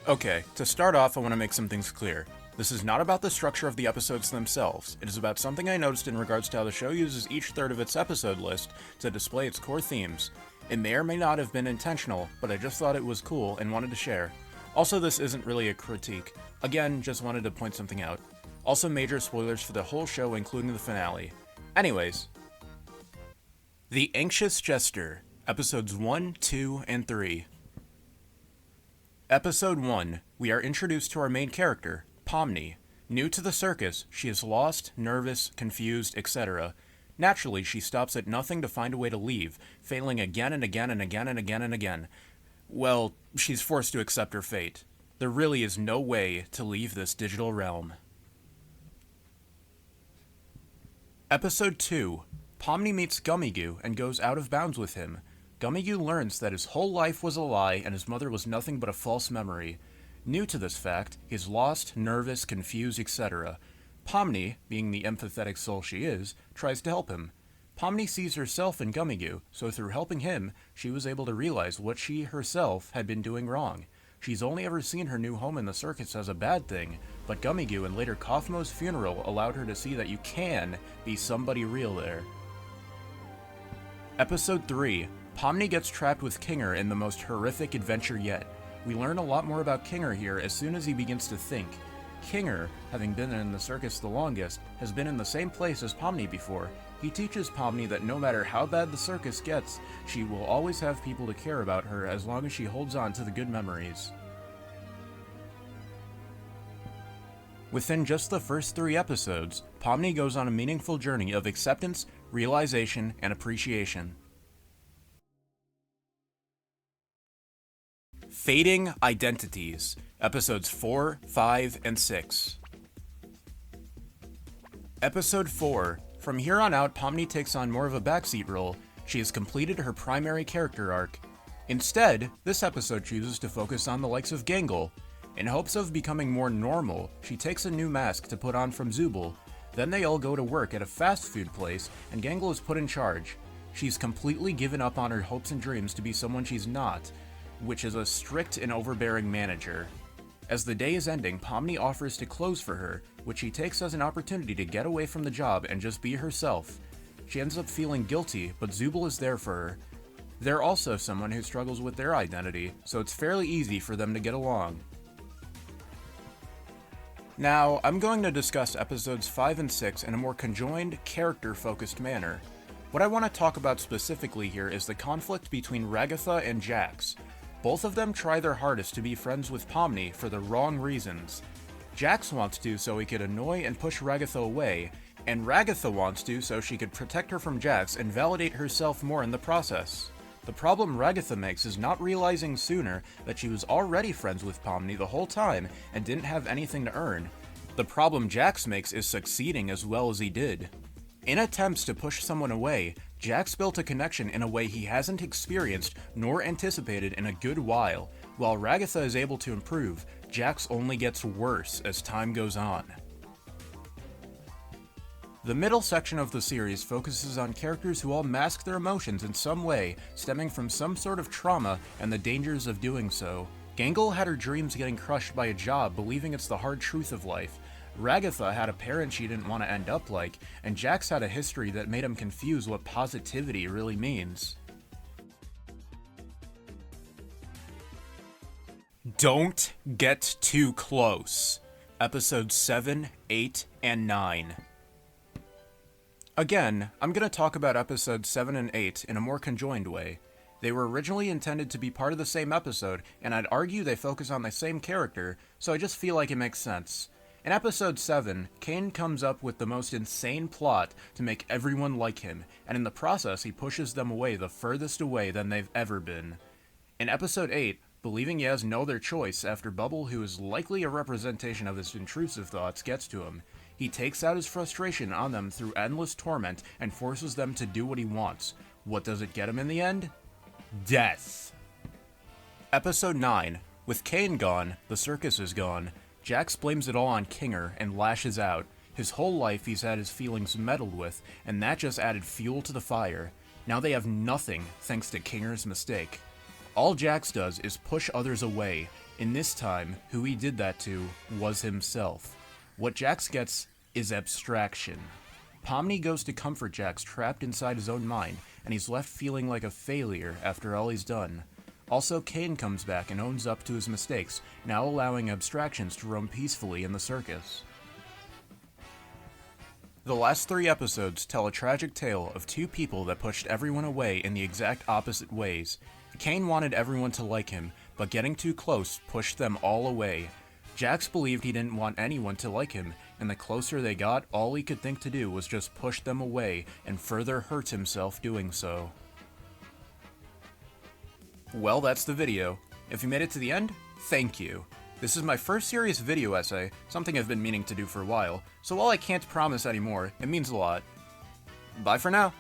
Okay, to start off, I want to make some things clear. This is not about the structure of the episodes themselves. It is about something I noticed in regards to how the show uses each third of its episode list to display its core themes. It may or may not have been intentional, but I just thought it was cool and wanted to share. Also, this isn't really a critique. Again, just wanted to point something out. Also, major spoilers for the whole show, including the finale. Anyways. The Anxious Jester, Episodes 1, 2, and 3. Episode 1, we are introduced to our main character, Pomni. New to the circus, she is lost, nervous, confused, etc. Naturally, she stops at nothing to find a way to leave, failing again and again and again and again and again. Well, she's forced to accept her fate. There really is no way to leave this digital realm. Episode 2, Pomni meets Gummigoo and goes out of bounds with him. Gummigoo learns that his whole life was a lie and his mother was nothing but a false memory. New to this fact, he is lost, nervous, confused, etc. Pomni, being the empathetic soul she is, tries to help him. Pomni sees herself in Gummigoo, so through helping him, she was able to realize what she herself had been doing wrong. She's only ever seen her new home in the circus as a bad thing, but Gummigoo and later Kaufmo's funeral allowed her to see that you can be somebody real there. Episode 3, Pomni gets trapped with Kinger in the most horrific adventure yet. We learn a lot more about Kinger here as soon as he begins to think. Kinger, having been in the circus the longest, has been in the same place as Pomni before. He teaches Pomni that no matter how bad the circus gets, she will always have people to care about her as long as she holds on to the good memories. Within just the first 3 episodes, Pomni goes on a meaningful journey of acceptance, realization, and appreciation. Fading Identities, Episodes 4, 5, and 6. Episode 4. From here on out, Pomni takes on more of a backseat role. She has completed her primary character arc. Instead, this episode chooses to focus on the likes of Gangle. In hopes of becoming more normal, she takes a new mask to put on from Zooble. Then they all go to work at a fast food place, and Gangle is put in charge. She's completely given up on her hopes and dreams to be someone she's not, which is a strict and overbearing manager. As the day is ending, Pomni offers to close for her, which she takes as an opportunity to get away from the job and just be herself. She ends up feeling guilty, but Zooble is there for her. They're also someone who struggles with their identity, so it's fairly easy for them to get along. Now, I'm going to discuss episodes 5 and 6 in a more conjoined, character-focused manner. What I want to talk about specifically here is the conflict between Ragatha and Jax. Both of them try their hardest to be friends with Pomni for the wrong reasons. Jax wants to so he could annoy and push Ragatha away, and Ragatha wants to so she could protect her from Jax and validate herself more in the process. The problem Ragatha makes is not realizing sooner that she was already friends with Pomni the whole time and didn't have anything to earn. The problem Jax makes is succeeding as well as he did. In attempts to push someone away, Jax built a connection in a way he hasn't experienced nor anticipated in a good while. While Ragatha is able to improve, Jax only gets worse as time goes on. The middle section of the series focuses on characters who all mask their emotions in some way, stemming from some sort of trauma and the dangers of doing so. Gangle had her dreams getting crushed by a job, believing it's the hard truth of life. Ragatha had a parent she didn't want to end up like, and Jax had a history that made him confuse what positivity really means. Don't get too close. Episodes 7, 8, and 9. Again, I'm going to talk about episodes 7 and 8 in a more conjoined way. They were originally intended to be part of the same episode, and I'd argue they focus on the same character, so I just feel like it makes sense. In episode 7, Kane comes up with the most insane plot to make everyone like him, and in the process he pushes them away the furthest away than they've ever been. In episode 8, believing he has no other choice after Bubble, who is likely a representation of his intrusive thoughts, gets to him, he takes out his frustration on them through endless torment and forces them to do what he wants. What does it get him in the end? Death. Episode 9. With Kane gone, the circus is gone. Jax blames it all on Kinger and lashes out. His whole life he's had his feelings meddled with, and that just added fuel to the fire. Now they have nothing thanks to Kinger's mistake. All Jax does is push others away. In this time, who he did that to was himself. What Jax gets is abstraction. Pomni goes to comfort Jax trapped inside his own mind, and he's left feeling like a failure after all he's done. Also, Kane comes back and owns up to his mistakes, now allowing abstractions to roam peacefully in the circus. The last 3 episodes tell a tragic tale of 2 people that pushed everyone away in the exact opposite ways. Kane wanted everyone to like him, but getting too close pushed them all away. Jax believed he didn't want anyone to like him, and the closer they got, all he could think to do was just push them away and further hurt himself doing so. Well, that's the video. If you made it to the end, thank you. This is my first serious video essay, something I've been meaning to do for a while, so while I can't promise anymore, it means a lot. Bye for now.